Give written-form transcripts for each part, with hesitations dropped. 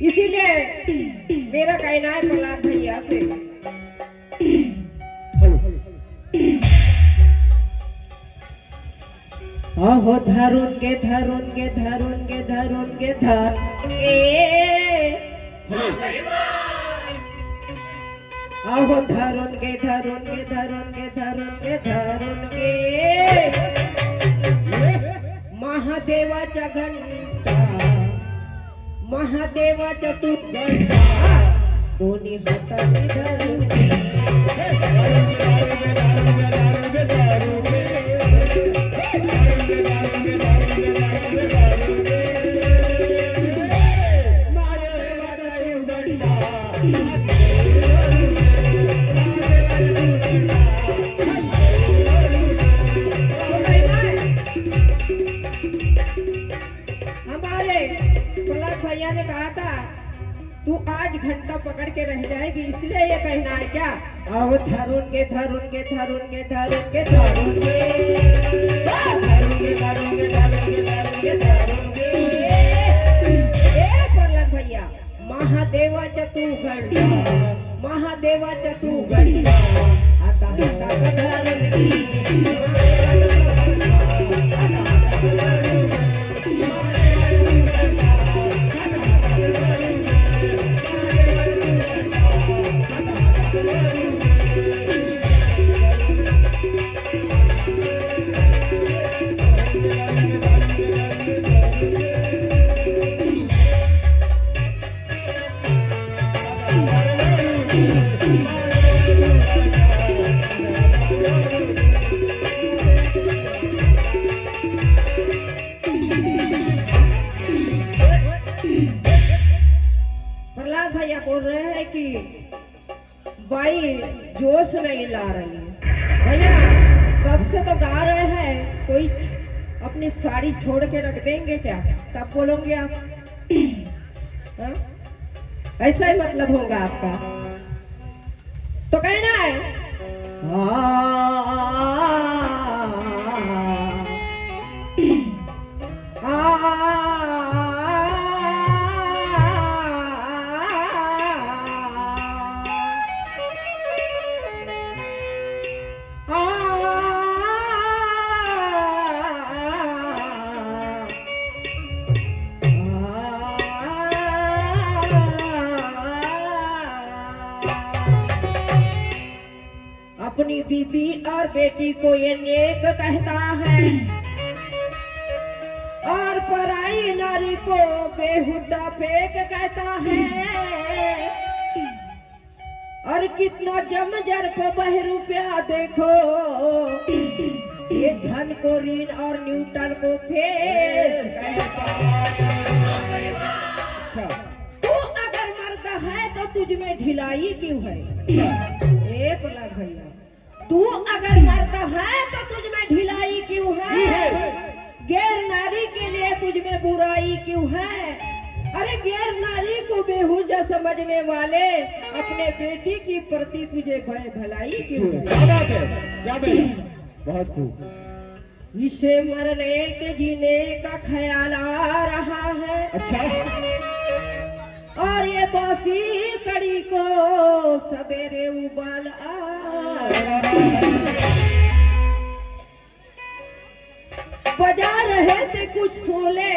इसीलिए मेरा कहना है प्रहलाद भैया से, आहो धरुन के आहो धरुन के महादेवाचा घंटा महादेवाचा तू घंटा दोन्ही हाताने धरून भैया ने कहा था तू आज घंटा पकड़ के रह जाएगी, इसलिए ये कहना है क्या, आओ धरुन के प्रहलाद भैया महादेवाचा तू घंटा आता प्रहलाद भैया बोल रहे हैं कि बाई जोश नहीं ला रही है। भैया कब से तो गा रहे हैं, कोई अपनी साड़ी छोड़ के रख देंगे क्या, तब बोलोगे आप? हा? ऐसा ही मतलब होगा आपका, तो कहना है अपनी बीबी और बेटी को ये नेक कहता है और पराई नारी को बेहुदा फेंक कहता है। और कितना जमजर को बहरूपिया देखो, ये धन को ऋण और न्यूटन को फेस कहता है। तू अगर मर्द है तो तुझ में ढिलाई क्यों है? ए प्रहलाद भैया, तू अगर मर्द है तो तुझ में ढिलाई क्यों है? गैर नारी के लिए तुझ में बुराई क्यों है? अरे गैर नारी को बेहुदा समझने वाले अपने बेटी की प्रति तुझे भलाई क्यों है? क्या बहुत खूब। इसे मरने के जीने का ख्याल आ रहा है। अच्छा। और ये बासी कड़ी को सवेरे उबाल बजा रहे थे कुछ शोले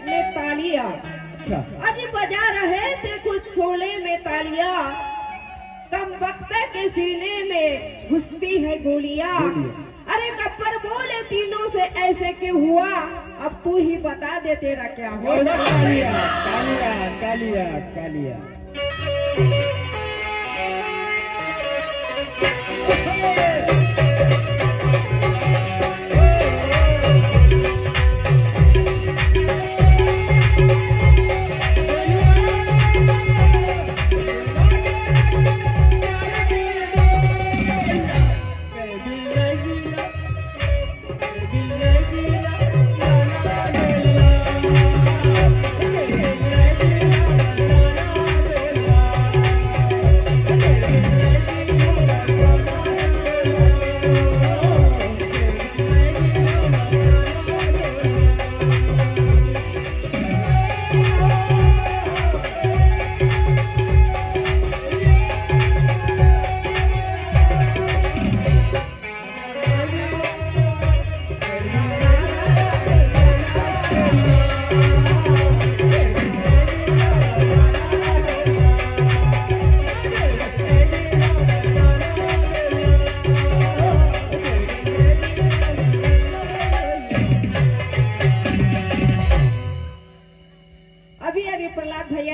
में तालियां। अच्छा। आज बजा रहे थे कुछ शोले में तालियां, कम वक्त के सीने में घुसती है गोलियां। अरे गब्बर बोले तीनों से ऐसे क्यों हुआ, अब तू ही बता दे तेरा क्या हुआ। कालिया कालिया कालिया कालिया।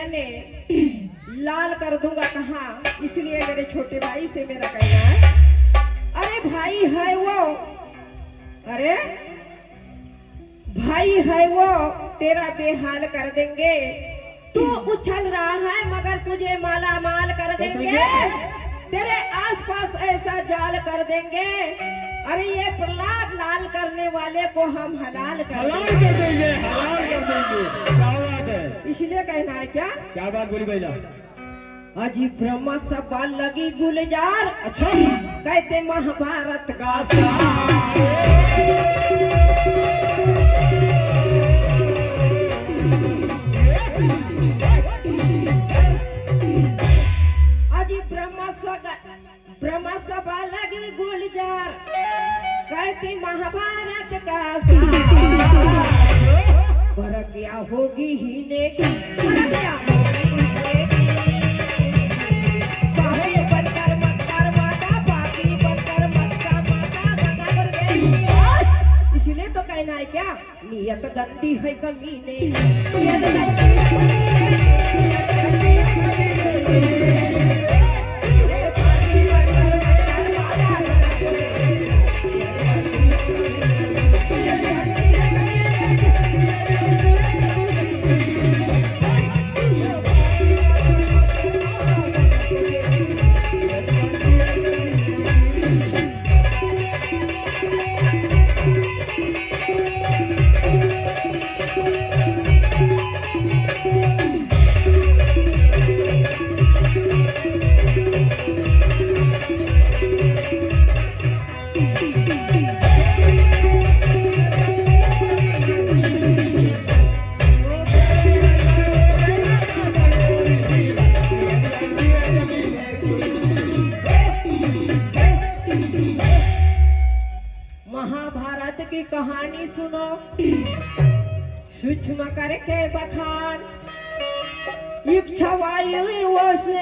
मैंने लाल कर दूंगा कहा, इसलिए मेरे छोटे भाई से मेरा कहना है, अरे भाई है वो, अरे भाई है वो, तेरा बेहाल कर देंगे। तू उछल रहा है मगर तुझे माला माल कर देंगे, तेरे आसपास ऐसा जाल कर देंगे। अरे ये प्रहलाद लाल करने वाले को हम हलाल कर देंगे, हलाल कर देंगे। क्या बात है? इसलिए कहना है क्या बात बोली भैया? अजी ब्रह्म सभा लगी गुलजार, अच्छा कहते महाभारत का अजी ब्रह्म सभा लगी गुलजार, कहते महाभारत का पर क्या होगी ही ने क्या इसलिए तो कहना है क्या, नियत गंदी है कमीने, महाभारत की कहानी सुनो, सूक्ष्म करके बखान, इच्छावायु से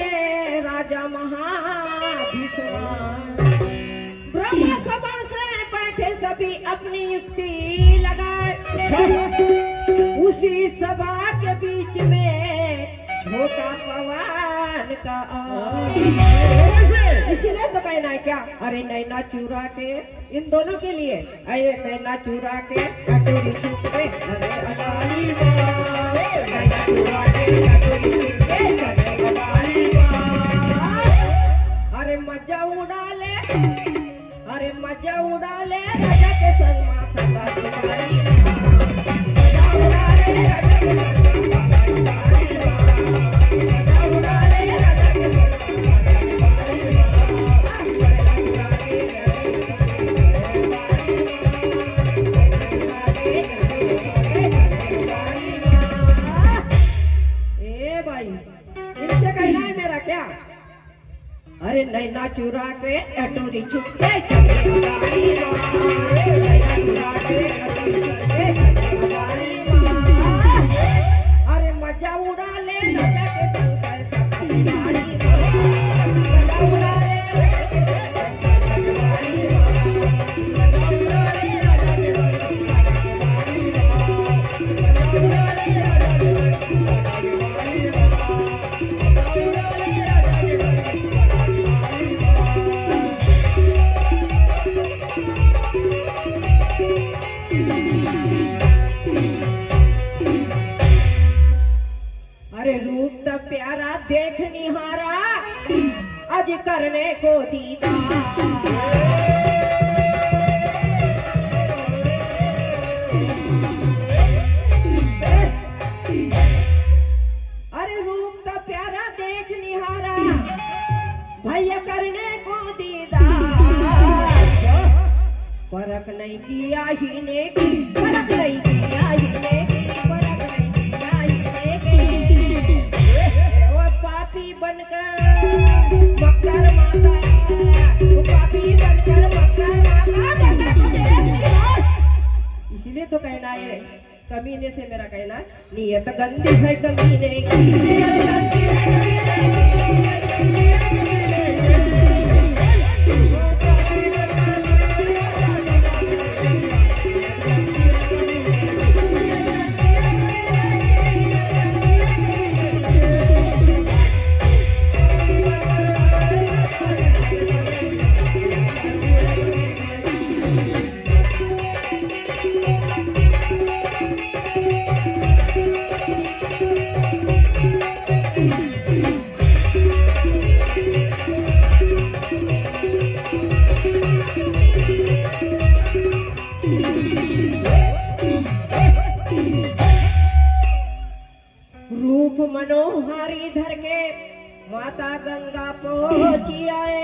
राजा महाभीष्म, ब्रह्म सभा से बैठे सभी अपनी युक्ति लगाए, उसी सभा के बीच में झोंका पवन का। इसलिए तो कहना है क्या, अरे नैना चुरा के इन दोनों के लिए, अरे नैना चुरा के कटोरी छुप के, अरे अगाली माँ, नैना चुरा के कटोरी छुप के, अरे अगाली माँ, अरे मजा उड़ा ले, अरे मजा उड़ा ले राजा के संग माँ सदा तुम्हारी, मजा उड़ा ले राजा के संग माँ सदा तुम्हारी, मजा उड़ा ले राजा के संग इनसे कहना है मेरा क्या, अरे नैना चुरा के अटोरी छुप के, अरे मजा उड़ा ले राजा के संग मजा उड़ा ले, अरे रूप तो प्यारा देख निहारा, आज करने को दीदा, अरे रूप तो प्यारा देख निहारा, भैया करने को दीदा, फर्क नहीं किया ही ने, फर्क नहीं किया ही ने, फर्क नहीं किया ही ने, वो पापी बनकर मक्कर माता, वो पापी बनकर मक्कर माता, इसलिए तो कहना है कमीने से मेरा कहना, नियत गंदी है कमीने, भर के माता गंगा पहुंची आए।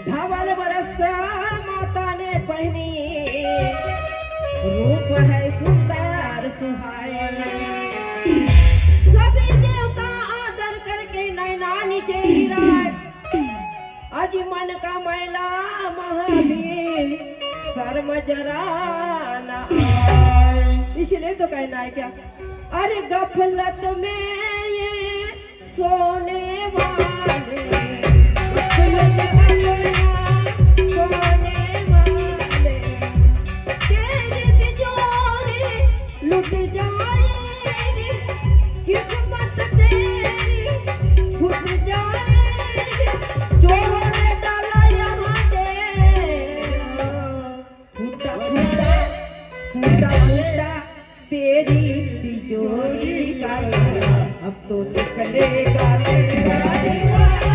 धवल वस्त्र माता ने पहनी, रूप है सुंदर सुहाए। सभी देवता आदर करके नैना नीचे गिराए। अज मन का मैला महावीर शर्म जरा न आए। इसलिए तो कहना है क्या, अरे गफलत में ये सोने वाले, गफलत में सोने वाले, तेरी तिजोरी लुट जाएगी, किस्मत तेरी फूट जाएगी। चोरों ने डाला यहाँ डेरा, फूटा फूटा फूटा फूटा तेरी तिजोरी का ताला, अब तो निकलेगा तेरा दीवाना।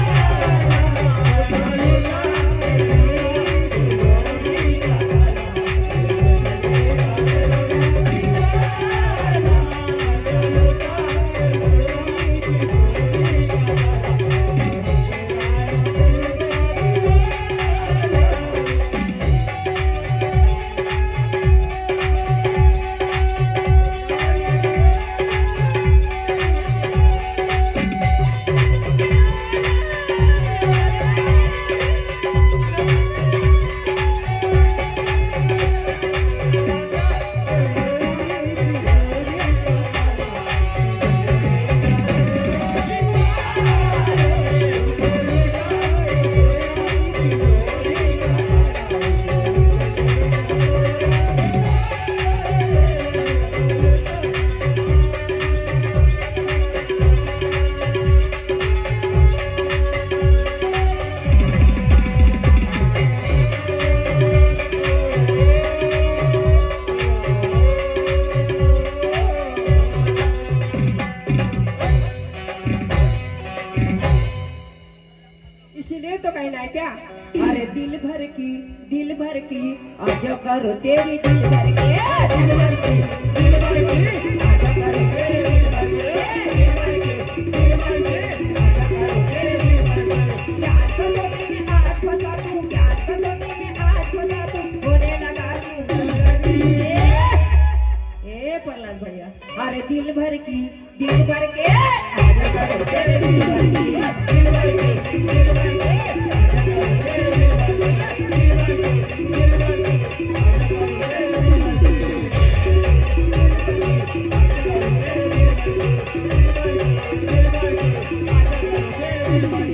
इसीलिए तो कहना है क्या, अरे दिल भर की आज करो तेरी दिल भर के, दिल भर की आज करो तेरी दिल भर के, दिल भर के आज करो तेरी दिल भर के। प्यार करोगे में आज फंसा तू, प्यार करोगे में आज फंसा तू, होने लगा तू ए प्रहलाद भैया, अरे दिल भर के आज करो तेरी दिल भर के, दिल भर के, दिल भर के आज करो तेरी दिल भर के, दिल भर के, दिल भर के आज करो तेरी दिल भर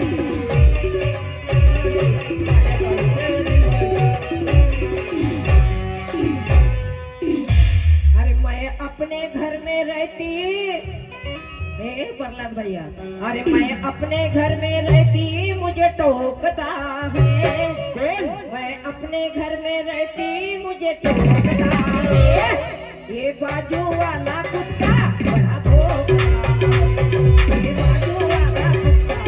अपने घर में रहती, हे प्रहलाद भैया, अरे मैं अपने घर में रहती मुझे टोकता है, मैं अपने घर में रहती मुझे टोकता है, ये बाजू वाला कुत्ता बड़ा भौंकता, ये बाजू वाला कुत्ता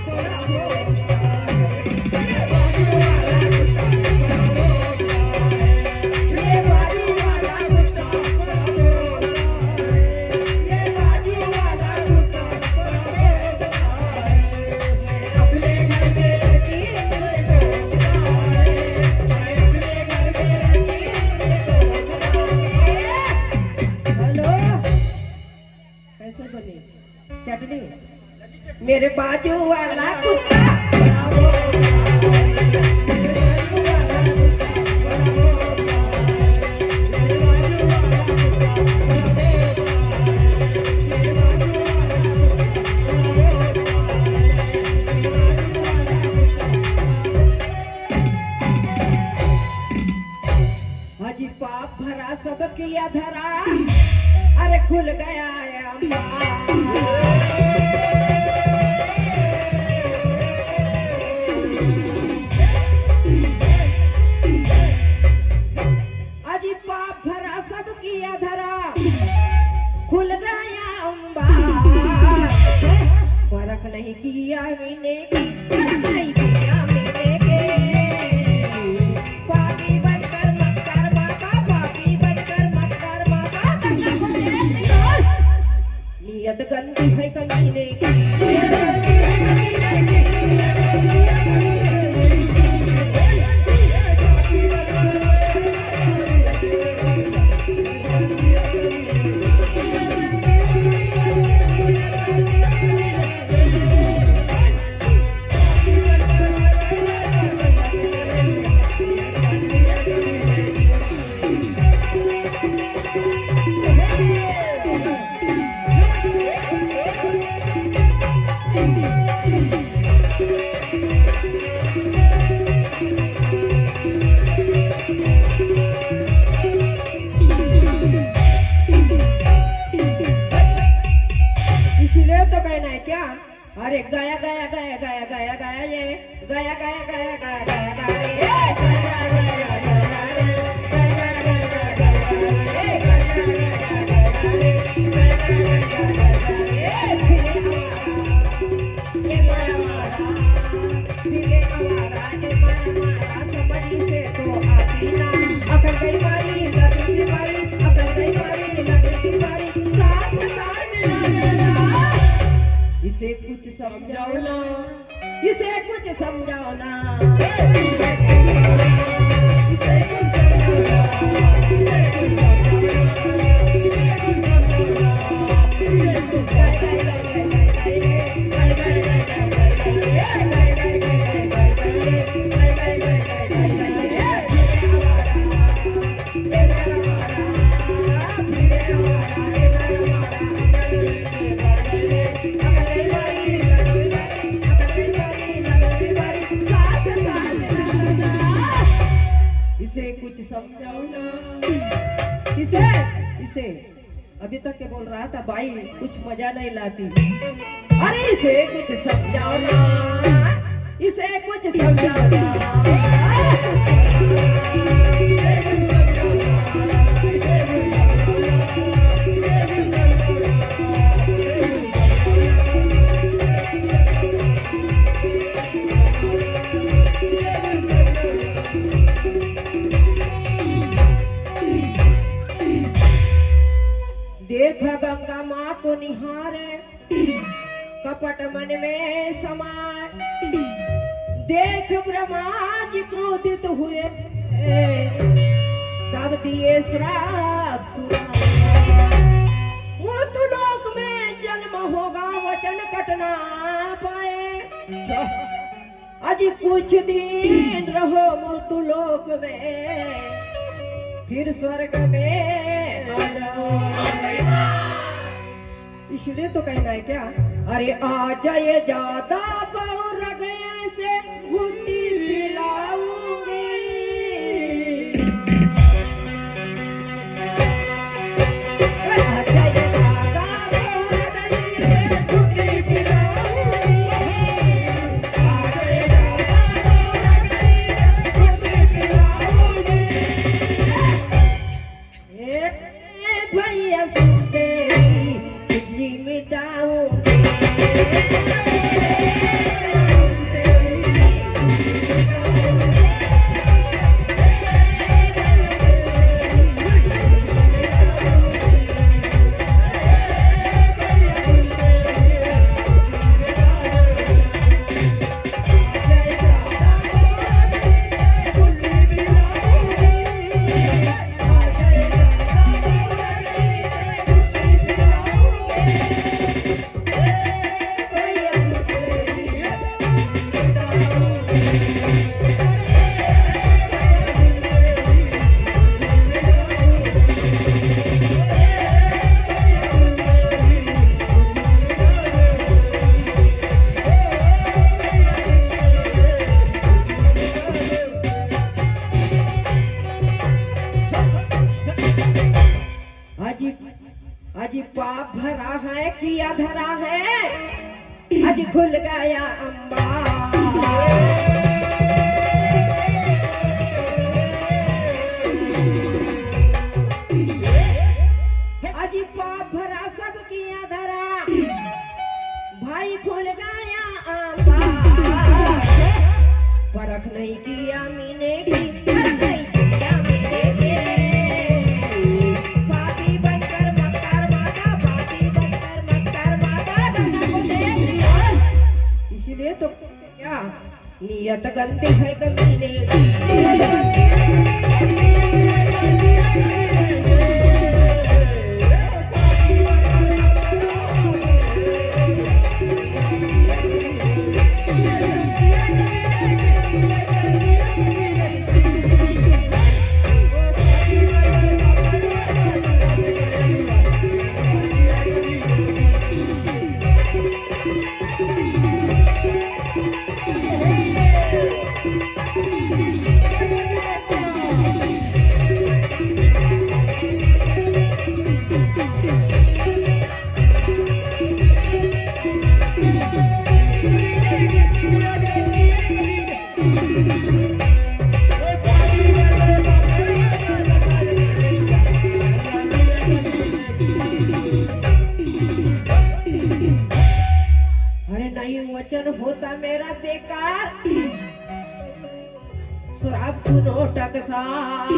बड़ा चटनी मेरे बाजू वाला कुत्ता हाजी पाप भरा सब किया धरा, अरे खुल गया अजी पाप भरा सब किया धरा, खुल गया अम्बा, फर्क नहीं किया विने की आई दुनिया में लेके पापी बनकर मत कर बाबा, पापी बनकर मत कर बाबा, गंगा को देख लियो। नियत गंदी है कमीने की, नियत गंदी है कमीने इसलिए तो कहना है क्या? अरे गाया गाया गाया गाया गाया गाया ये गाया गाया गाया गाया गाया गाया रे, गाया गाया गाया गाया रे, गाया गाया गाया गाया रे, गाया गाया गाया गाया रे, समझी से तो आती ना, अकल गई बारी लगती थी बारी, अकल गई बारी लगती थी बारी, साथ साथ मिला। इसे कुछ समझाओ ना, इसे कुछ समझाओ ना, इसे कुछ समझाओ ना, इसे अभी तक के बोल रहा था बाई कुछ मजा नहीं लाती। अरे इसे कुछ समझाओ ना, इसे कुछ समझाओ ना। देख गंगा माँ को निहारे, कपट मन में समाए, देख ब्रह्मा जी क्रोधित हुए, तब दिए श्राप सुनाए। मृत्युलोक में जन्म होगा वचन कटना पाए, अजी कुछ दिन रहो मृत्युलोक में, फिर स्वर्ग में आ जाओ। इसलिए तो कहना है क्या? अरे आ जाए ज्यादा पौर गए से घुट्टी पिलाऊंगी, आ जाए ज्यादा पौर गए से घुट्टी पिलाऊंगी, आ जाए ज्यादा पौर गए से घुट्टी पिलाऊंगी। भैया सुनते बिजली मिटाऊंगी, अजी पाप भरा है किया धरा है, अजी खुल गया अम्बा। अजी पाप भरा सब किया धरा, भाई खुल गया अम्बा। तो क्या नियत गंदी है कमीने, नियत गंदी वचन होता मेरा बेकार, श्राप सुनो टकसाल।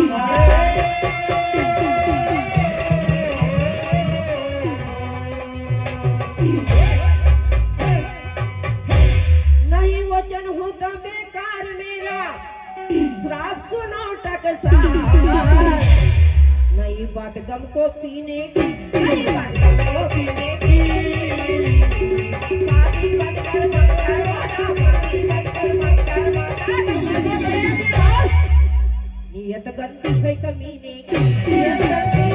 नहीं वचन होता बेकार मेरा, श्राप सुनो टकसाल। नहीं बात गम को पीने की, नहीं बात गम को पीने की, नियत गंदी है कमीने की, नियत गंदी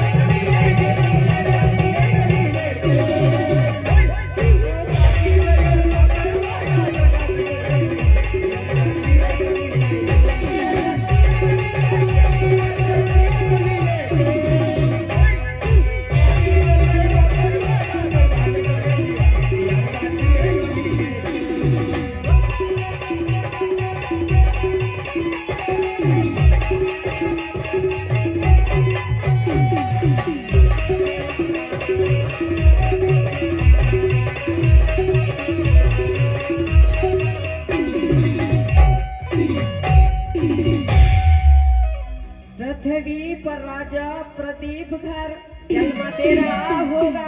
पृथ्वी पर राजा प्रदीप घर जन्म तेरा होगा।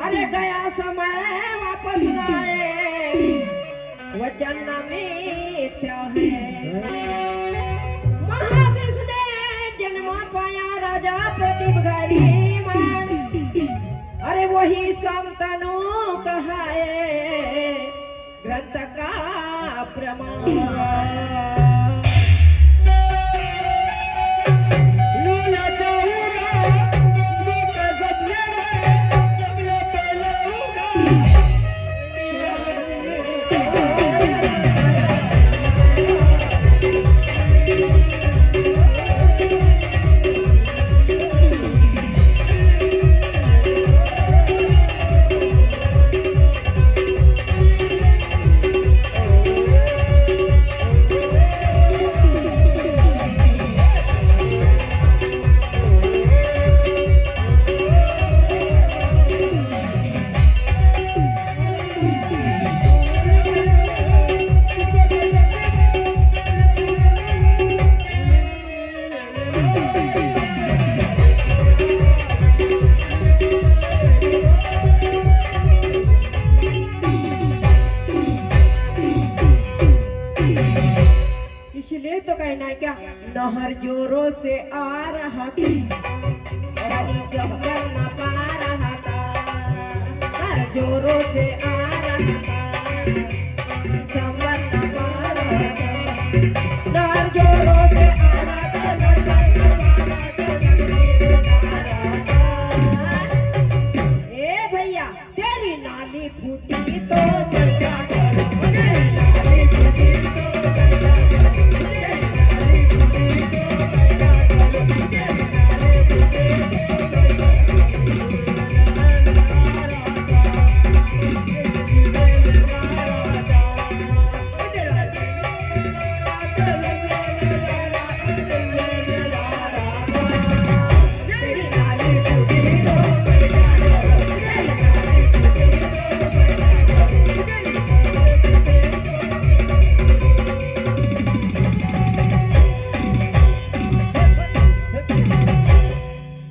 अरे गया समय वापस न आए, वचन मिथ्या है। महाविष्णु ने जन्म पाया राजा प्रदीप घरी मान, अरे वही संतनु कहाए ग्रंथ का प्रमाण। इसलिए तो कहना है क्या, नहर जोरों से आ रहा था, पानी जहर न पा रहा था। नहर जोरों से आ रहा था, समझ न पा रहा था। नहर जोरों से आ रहा था, ए भैया तेरी नाली फूटी तो मैं क्या करूं, नाली फूटी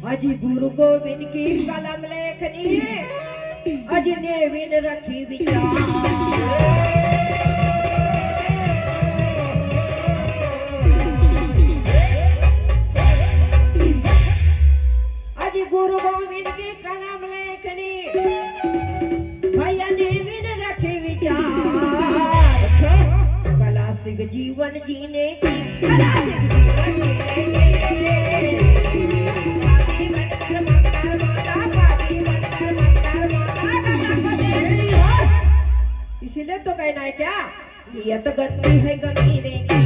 अजी गुरु गोविंद की कलम लेखनी, अजी अजने विन रखी विचार अज गुरु गोविंद के कलम लेखनी भैया ने विन रखी विचार कला सिंह जीवन जीने की कला सिंह जीवन इसीलिए तो कहना है क्या ये तो गति है गमीरे की